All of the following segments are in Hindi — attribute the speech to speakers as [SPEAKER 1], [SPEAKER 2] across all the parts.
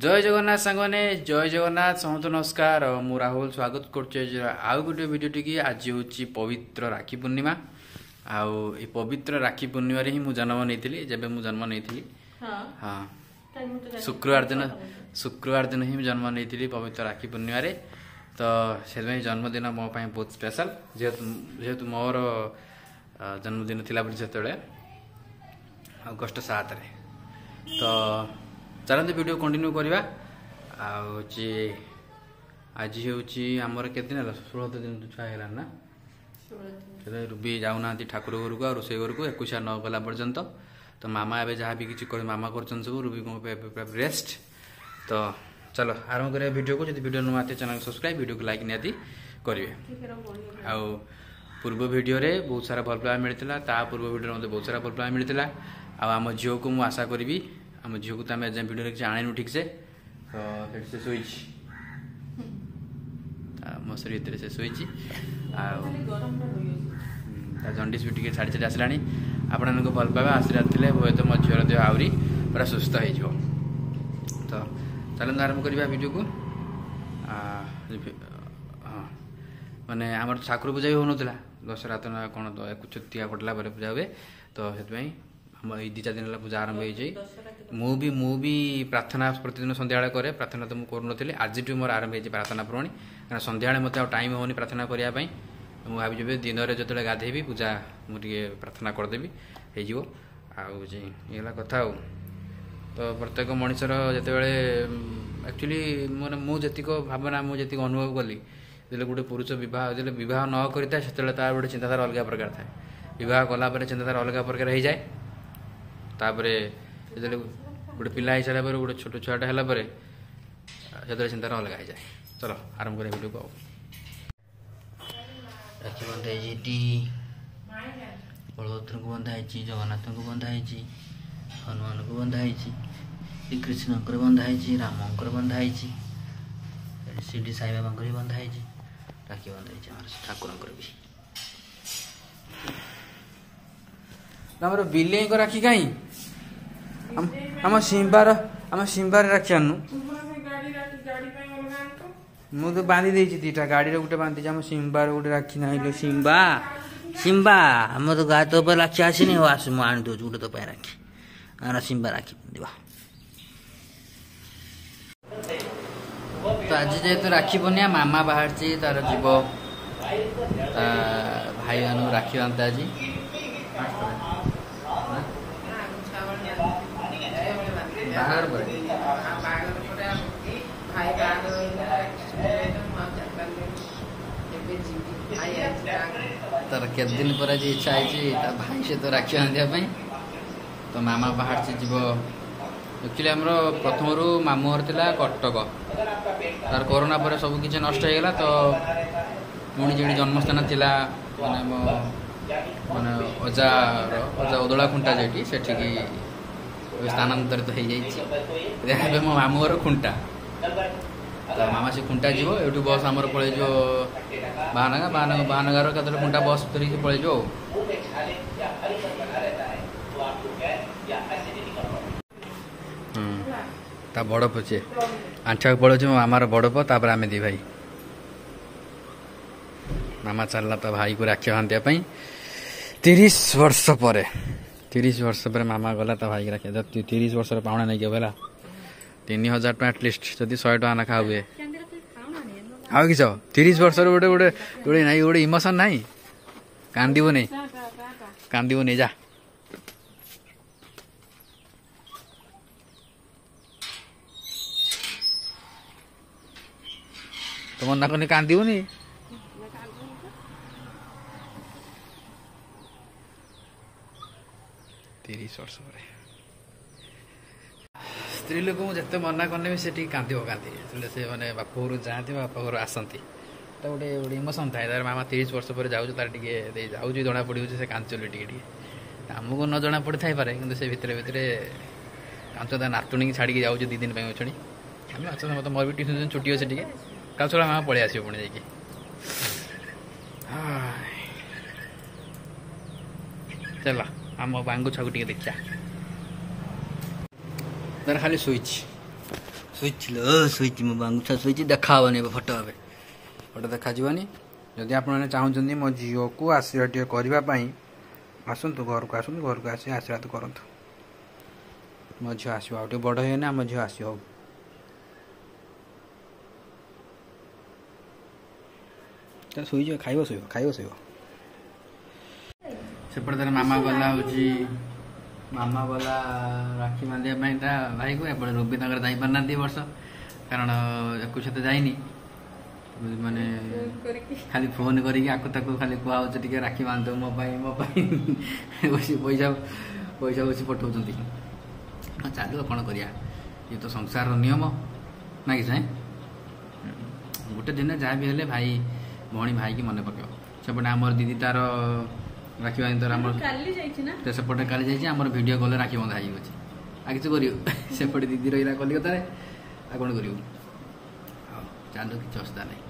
[SPEAKER 1] जय जगन्नाथ सांगने जय जगन्नाथ समस्त नमस्कार मु राहुल स्वागत आउ गोटे भिडियो टी आज हूँ पवित्र राखी पूर्णिमा आउ पवित्र राखी पूर्णिमा ही मुझे जन्म नहीं जब मुझे जन्म नहीं हाँ शुक्रवार दिन ही जन्म नहीं पवित्र राखी पूर्णिमा तो से जन्मदिन मो बहुत स्पेशल जेहेतु मोर जन्मदिन थी जो अगस्ट 7 तो चलते वीडियो कंटिन्यू करवा आज हूँ आमर के दिन 16 दिन छुआ है ना रुबी जाऊना ठाकुर घर को रोसे घर को 21 न गला पर्यंत तो मामा एवं जहाँ भी किसी मामा कर सब रुबी को रेस्ट तो चलो आरंभ करें वीडियो को जब वीडियो नुआ चैनल सब्सक्राइब वीडियो को लाइक निहाती करेंगे आउ पूर्व वीडियो रे बहुत सारा भल पाइबा मिलता ता पूर्व वीडियो मत बहुत सारा भल पाइबा मिलता आम झील को मुझे आशा करी आम झील को तो आम एजाम वीडियो किसी आनु ठीक से तो से शोई मसरी भितर से शोई जंडिस भी टे छाड़ी छाड़ी आसला आपण भल पाइबा आशीर्वाद थे हुए तो मो झील देह आहरी पूरा सुस्थ हो तो चलते आरंभ करवा वीडियो को हाँ माने आम ठाकुर पूजा भी हो ना दशहरा तो ना कौन छुट्टिया कटला पूजा हुए तो से हम ये 2-4 दिन पूजा आरंभ हो भी प्रार्थना प्रतिदिन सन्ध्या करे प्रार्थना तो मुझे आज मोर आरंभ हो प्रार्थना पुराणी क्या सन्ध्या मत टाइम होनी प्रार्थना करने मुझे भावी दिन में जो गाधेबी पूजा मुझे प्रार्थना करदेवी हो कथा तो प्रत्येक मनुष्यर जिते एक्चुअली मैंने मुझे भावना मुझे अनुभव कली जो गोटे पुरुष बह न करता से तार गोटे चिंताधारा अलग प्रकार थाए बह कला चिंताधारा अलग प्रकार हो जाए तापरे जो गोटे पिला हो सारा गोटे छोट छुआटा है से चिंताधारा अलग हो जाए चलो आरंभ करें वीडियो को राखी बंधाई बलभद्र को बंधाई जगन्नाथ को बंधाई हनुमान को बंधाई श्री कृष्ण बंधाई रामकर बंधाई शिरडी साई बाबा भी बंधाई राखी बंधाई ठाकुर भी आमर बिले राखी कहीं आम सिंबार राखी आनु मुझे बांधी देती दीटा गाड़ी गोटे बांधी आम सिंबार गोटे राखी ना सिंबा सिंबा आम तो गाय तो राखी आसनी हो आस मुझे आनी दूसरी गोटे तो राखी आना सिंबा राखी बांधा तो आज जेहेतु राखी पूर्णिमा मामा बाहर तार जीव भाई मान राखी बांधता आज तार के दिन पर आज इच्छा है भाई से तो राखी बांधापी तो मामा बाहर से जीव एक्चुअली आम प्रथम मामू घर था कटक तार कोरोना पर सब किसी नष्ट हो गला तो पुणी जी जन्मस्थान थी माने मो माने अजा उदला खुंटा जेटी से स्थानांतरित हो जाए मो मामू घर खुंटा तो मामा से खुंटा जीव एठू बस आमर पड़े जो बाहानगार कतरे खुंटा बस धरिकी पड़े जो ता बड़ पचे आंठा पड़े मो मामार बड़ पुतापर आम दी भाई मामा चलला तो भाई को राखी बांधापी 30 वर्ष पर 30 वर्ष पर मामा गला तो भाई राखी 30 वर्ष पाउना नहीं गला 3000 टका एटलिस्ट जदि 100 टका ना हुए आ कि 30 वर्ष गोटे गोटे गोटे ना गोटे इमोशन ना कांदू नहीं जा तुम ना कने कांदूनी 30 वर्ष पर स्त्री लोक जिते मना कने भी से कांदी से मैंने बाप घर जाती बाप घर आसती तो गोटे गोटे इमोशन थाए तार मामा 30 वर्ष पर जाऊँ तार टे जाऊँ जना पड़ी से कांचुली टे आमको न जना पड़ी थाई पारे कि से भितर भितर कांच ता नातुणी की छाड़ी जाऊँ 2 दिन छड़ी आम अच्छा मत मोर भी ट्यूशन छुट्टी अच्छे टे काल मामा पलि आस पुणी जाकि चल आम बांगु छाक टे देखा तार खाली स्विच ଶୋଇଛି ମୋ ବାଙ୍ଗୁଠା ଶୋଇଛି ଦେଖା ହେବନି ଏବେ ଫଟୋ ଦେଖାଯିବନି। ଯଦି ଆପଣମାନେ ଚାହୁଁଛନ୍ତି ମୋ ଝିଅକୁ ଆଶୀର୍ବାଦ ଟିକେ କରିବା ପାଇଁ ଆସନ୍ତୁ ଘରକୁ ଆସି ଆଶୀର୍ବାଦ କରନ୍ତୁ। ମୋ ଝିଅ ଆସିବ ଆଉ ଟିକେ ବଡ଼ ହେଇଗଲେ ଆମ ଝିଅ ଆସିବ। ଶୋଇଯିବ ଖାଇବ ଶୋଇବ। ସେପଟେ ତାର ମାମା ଗଲା ରାକ୍ଷୀ ବାନ୍ଧିବା ପାଇଁ ତା ଭାଇକୁ। ଏପଟେ ରବି ତାଙ୍କର ଯାଇପାରୁନାହାନ୍ତି ଏ ବର୍ଷ କାରଣ ଏକୁଛ ତ ଯାଇନି ମାନେ ଖାଲି ଫୋନ୍ କରିକି ଆକୁ ତାକୁ ଖାଲି କୁହାହେଉଛି ଟିକେ ରାକ୍ଷୀ ବାନ୍ଧିଦେବ ମୋ ପାଇଁ ପଇସା ବସି ପଠାଉଛନ୍ତି। ଚାଲୁ କ'ଣ କରିବା ଇଏ ତ ସଂସାରର ନିୟମ ନା କି ସାଏଁ। ଗୋଟେ ଦିନ ଯାହା ବି ହେଲେ ଭଉଣୀ ଭାଇକି ମନେ ପକେଇବ। ସେପଟେ ଆମର ଦିଦି ତାର ରାକ୍ଷୀ ବାନ୍ଧି ତାର ଆମର ସେପଟେ କାଲି ଯାଇଛି ଆମର ଭିଡ଼ିଓ କଲ୍ରେ ରାକ୍ଷୀ ବନ୍ଧା ହେଇଯାଇଛି। ଆଉ କିଛି କରିବୁ ସେପଟେ ଦିଦି ରହିଲା କଲିକତାରେ ଆଉ କ'ଣ କରିବୁ। ହଉ ଚାଲୁ କିଛି ଅସୁବିଧା ନାହିଁ।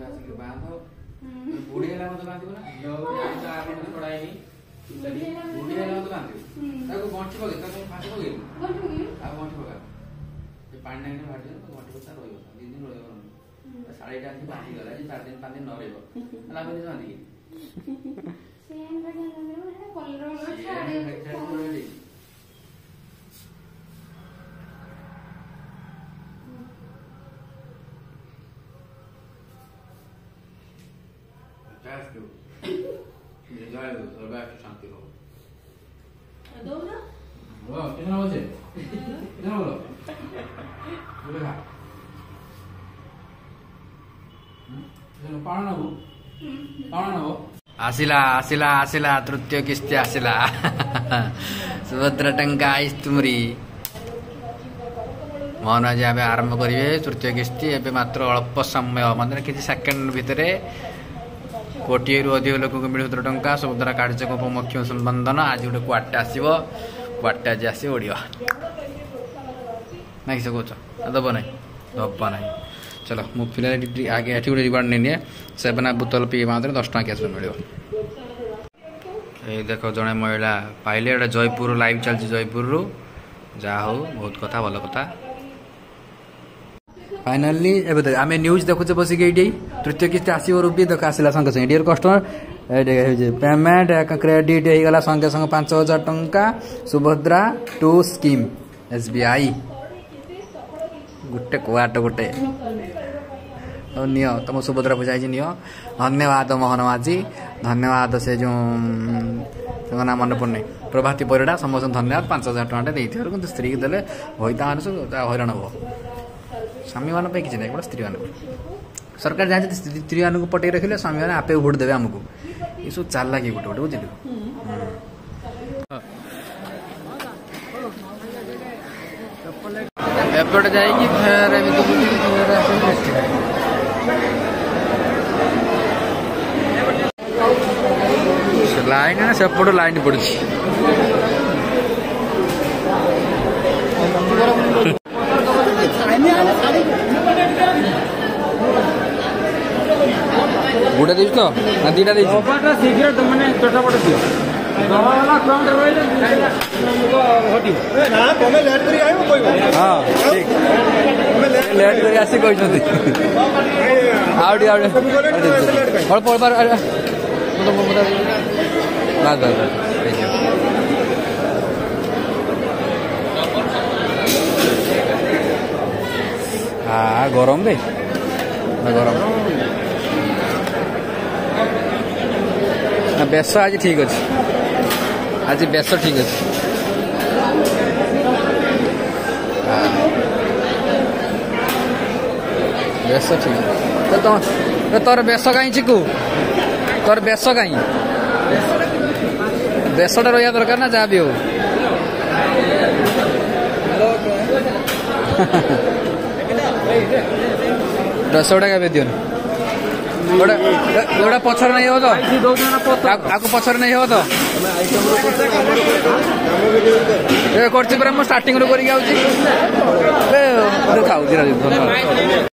[SPEAKER 1] ଆସିକି ବାନ୍ଧ ବୁଢୀ ହେଲା ମତେ ବାନ୍ଧିବ ନା ପଢାଇନି ବୁଢୀ ହେଲା ମତେ ବାନ୍ଧିବ ତାକୁ ଗଣ୍ଠି ପକେଇ ତାକୁ ଫାঁସି ପକେଇବୁ ଆଉ ଗଣ୍ଠି ପକା ପାଣି ନାଗିଲେ ବାଟିବ ଗଣ୍ଠି ପକା ରହିବ 2 ଦିନ ରହିବ। ଶାଢୀଟା ଆସି ବାନ୍ଧିଗଲା 4 ଦିନ 5 ଦିନ ନ ରହିବ ଲାଭ କିଛି ବାନ୍ଧିକି शांति हो आसिला तृतीय किस्ती आसिला सुभद्रा टंका आइस तुमरी मोहन आज आरंभ करेंगे तृतीय किस्ती एवं मात्र अल्प समय मतलब किसी सेकेंड भितर 1 कोटी अधिक लोक को मिल 17 टंका सुभद्रा कार्यक्रम मुख्य संबंधन आज गोटे क्वार्टे आसो क्वार्टे आज आस उड़ा ना कि कौच दब ना दब ना। चलो मु फिलहाल आगे ये गोटे रिवार्ड नहीं निए 7 बोतल पी मात्र 10 टका कैश मिल। देख जड़े महिला पाइले एटा जयपुर लाइव चलती जयपुर जा हो बहुत कथा भल कथा। फाइनाली एबे आम न्यूज देखुचे बसिक ये तृतीय किस्ती आसो रूपी देख आसला संगे संगे डियर कस्टमर पेमेंट क्रेडिट हो गला संगे संगे 5000 टंका सुभद्रा 2 स्कीम SBI गोटे क्वाट गोटे नियो तुम सुभद्रा पूजा नियो। धन्यवाद मोहन माझी धन्यवाद से जो ना मन पड़े प्रभाती परिड़ा समस्त धन्यवाद 5000 टका दे स्त्री की देले भईता मान हईराण हम स्वामी मान किसी ना बड़ा स्त्री मान सरकार जहाँ स्त्री मान पटे रखिले स्वामी मैंने आपे भोट देवे आमको ये सब चाल लगे गोटे गोटे बुझे एपटे जाइए फेर लाइन ना सेपट लाइन पड़ी गुड़ा देछ तो ना दीटा देछ ओपाटा शीघ्र माने छोटा पड़ दियो वाला काउंटर रहिले हटियो ना तमे लेट करी आयो कोई हां ठीक तमे लेट करी आसी कोइ नथि आउडी और पर बार तो बता बात हाँ गरम रे गरम ना बेस आज ठीक अच्छे आज बेस ठीक अच्छे बेस ठीक तो तोर बेस कहीं चिकू ତୋର ବେଶ କାହିଁ ବେଶଟା ରହିବା ଦରକାର ନା ଯାହା ବି ହଉ। 10 ଟଙ୍କା କେବେ ଦିଅନି ଗୋଟା ପଛରେ ନେଇ ହବ ତ ଆକୁ ପଛରେ ନେଇ ହବ ତ କରୁଛି ପୁରା ମୁଁ ଷ୍ଟାର୍ଟିଂରୁ କରିକି ଆଉଛି ଖାଉଛି।